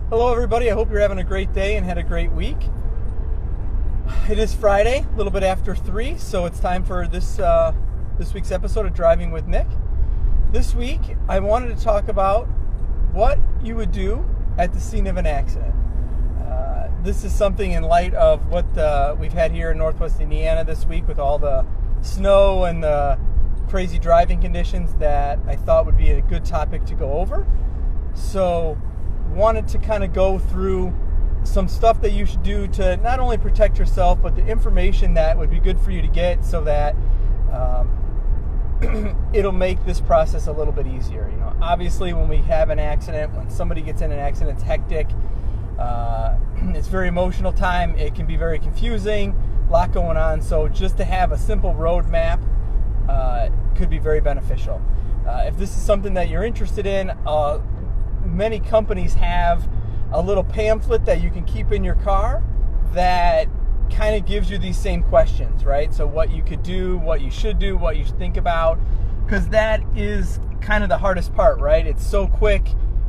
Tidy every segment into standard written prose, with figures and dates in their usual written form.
Hello everybody, I hope you're having a great day and had a great week. It is Friday, a little bit after 3, so it's time for this week's episode of Driving with Nick. This week, I wanted to talk about what you would do at the scene of an accident. This is something in light of what we've had here in Northwest Indiana this week with all the snow and the crazy driving conditions that I thought would be a good topic to go over. So, wanted to kind of go through some stuff that you should do to not only protect yourself, but the information that would be good for you to get so that it'll make this process a little bit easier. You know, obviously when we have an accident, when somebody gets in an accident, it's hectic. It's very emotional time. It can be very confusing, a lot going on. So just to have a simple road map could be very beneficial. If this is something that you're interested in, many companies have a little pamphlet that you can keep in your car that kind of gives you these same questions, right? So what you could do, what you should do, what you should think about, because that is kind of the hardest part, right? It's so quick,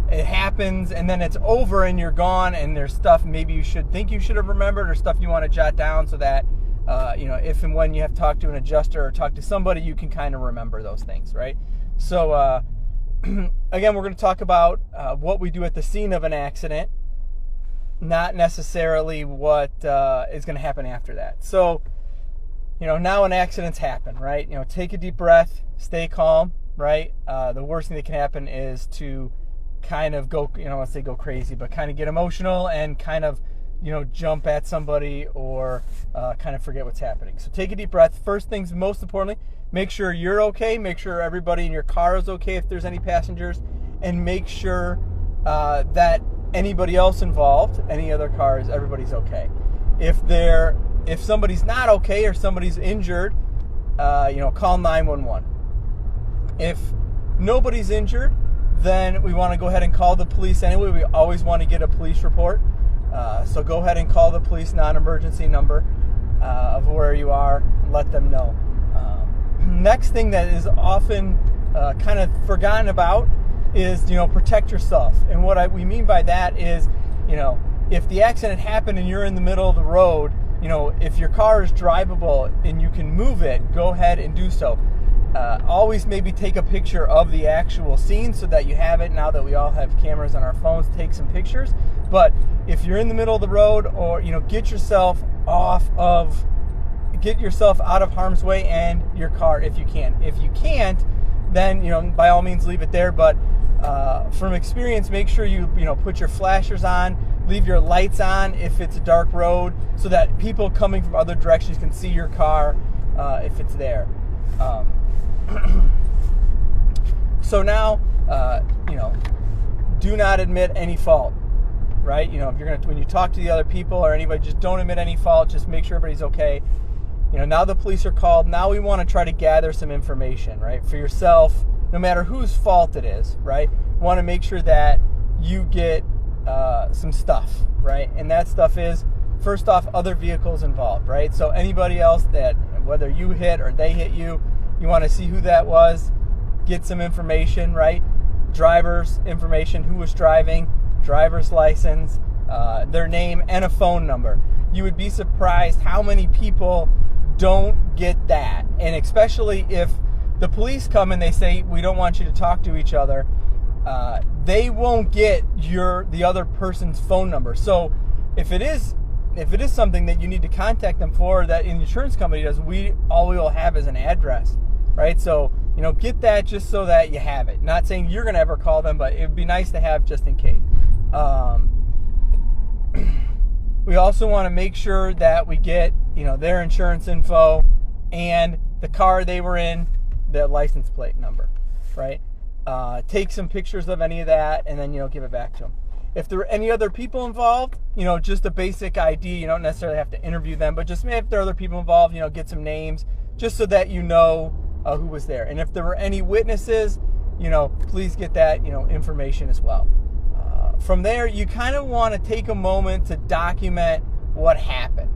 it happens, and then it's over and you're gone, and there's stuff maybe you should have remembered or stuff you want to jot down so that, if and when you have to talk to an adjuster or talk to somebody, you can kind of remember those things, right? So, again, we're going to talk about what we do at the scene of an accident, not necessarily what is going to happen after that. So, now an accident's happened, right? Take a deep breath, stay calm, right? The worst thing that can happen is to kind of go, let's say go crazy, but kind of get emotional and kind of, jump at somebody or kind of forget what's happening. So take a deep breath. First things, most importantly, make sure you're okay. Make sure everybody in your car is okay if there's any passengers. And make sure that anybody else involved, any other cars, everybody's okay. If somebody's not okay or somebody's injured, call 911. If nobody's injured, then we want to go ahead and call the police anyway. We always want to get a police report. So go ahead and call the police non-emergency number of where you are. Let them know. Next thing that is often kind of forgotten about is, protect yourself. And what we mean by that is, if the accident happened and you're in the middle of the road, if your car is drivable and you can move it, go ahead and do so. Always maybe take a picture of the actual scene so that you have it. Now that we all have cameras on our phones, take some pictures. But if you're in the middle of the road, or get yourself out of harm's way and your car if you can. If you can't, then by all means leave it there. But from experience, make sure you put your flashers on, leave your lights on if it's a dark road, so that people coming from other directions can see your car if it's there. So now, do not admit any fault, right? If when you talk to the other people or anybody, just don't admit any fault. Just make sure everybody's okay. Now the police are called. Now we want to try to gather some information, right, for yourself, no matter whose fault it is, right? You want to make sure that you get some stuff, right? And that stuff is, first off, other vehicles involved, right? So anybody else that, whether you hit or they hit you, you want to see who that was, get some information, right? Driver's information, who was driving, driver's license, their name, and a phone number. You would be surprised how many people don't get that. And especially if the police come and they say, we don't want you to talk to each other, they won't get the other person's phone number. So if it is something that you need to contact them for, that an insurance company does, all we will have is an address, right? So, get that just so that you have it. Not saying you're going to ever call them, but it would be nice to have just in case. We also want to make sure that we get, their insurance info and the car they were in, the license plate number, right? Take some pictures of any of that and then, give it back to them. If there are any other people involved, just a basic ID. You don't necessarily have to interview them, but just maybe if there are other people involved, get some names just so that who was there. And if there were any witnesses, please get that, information as well. From there, you kind of want to take a moment to document what happened.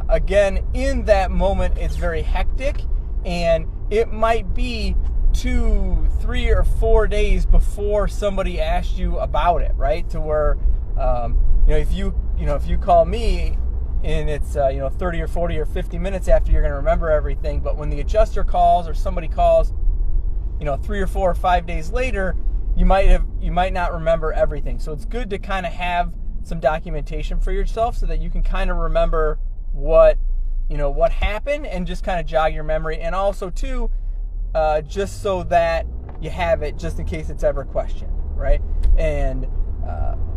Again, in that moment, it's very hectic, and it might be 2, 3, or 4 days before somebody asked you about it, right? To where If you call me and it's 30 or 40 or 50 minutes after, you're going to remember everything. But when the adjuster calls or somebody calls, 3 or 4 or 5 days later, you might not remember everything. So it's good to kind of have some documentation for yourself so that you can kind of remember what happened and just kind of jog your memory. And also too, just so that you have it just in case it's ever questioned, right? And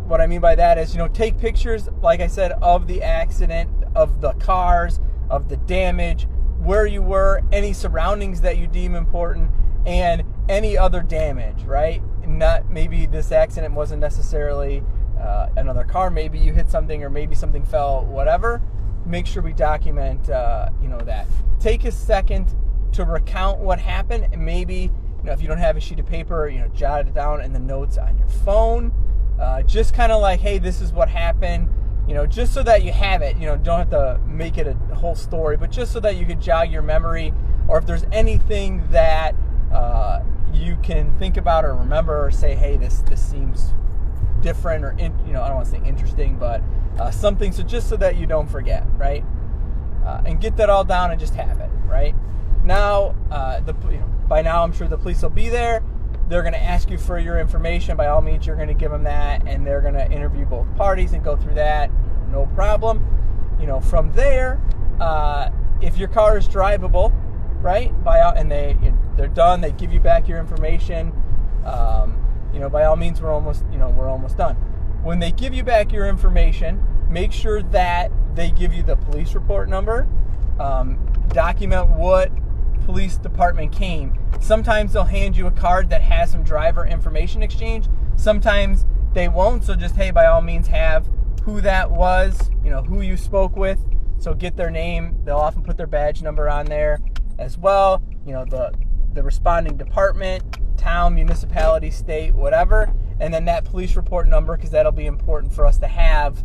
what I mean by that is, take pictures, like I said, of the accident, of the cars, of the damage, where you were, any surroundings that you deem important, and any other damage, right? Not maybe this accident wasn't necessarily another car, maybe you hit something or maybe something fell, whatever. Make sure we document, that. Take a second to recount what happened, and maybe, if you don't have a sheet of paper, jot it down in the notes on your phone. Just kind of like, hey, this is what happened, just so that you have it. Don't have to make it a whole story, but just so that you could jog your memory, or if there's anything that you can think about or remember or say, hey, this seems different, or I don't want to say interesting, but something, so just so that you don't forget, right? And get that all down and just have it, right? Now, by now I'm sure the police will be there. They're going to ask you for your information. By all means, you're going to give them that, and they're going to interview both parties and go through that. No problem. From there, if your car is drivable, right? They're done. They give you back your information. By all means, we're almost done. When they give you back your information, make sure that they give you the police report number. Document what police department came. Sometimes they'll hand you a card that has some driver information exchange. Sometimes they won't. So just, hey, by all means, have who that was, who you spoke with. So get their name. They'll often put their badge number on there as well. The responding department, town, municipality, state, whatever. And then that police report number, because that'll be important for us to have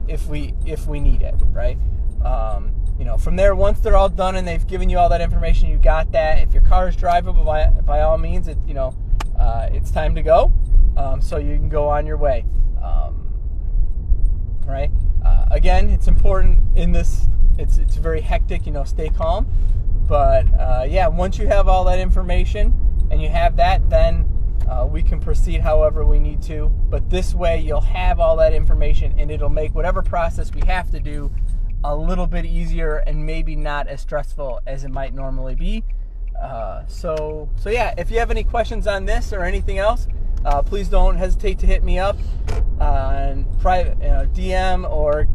if we need it, right? From there, once they're all done and they've given you all that information, you got that. If your car is drivable, by all means, it's time to go. So you can go on your way. Right? Again, it's important in this. It's very hectic. Stay calm. But once you have all that information and you have that, then we can proceed however we need to. But this way, you'll have all that information, and it'll make whatever process we have to do a little bit easier and maybe not as stressful as it might normally be. So if you have any questions on this or anything else, please don't hesitate to hit me up on private, DM, or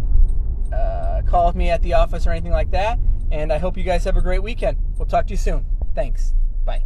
call me at the office or anything like that. And I hope you guys have a great weekend. We'll talk to you soon. Thanks. Bye.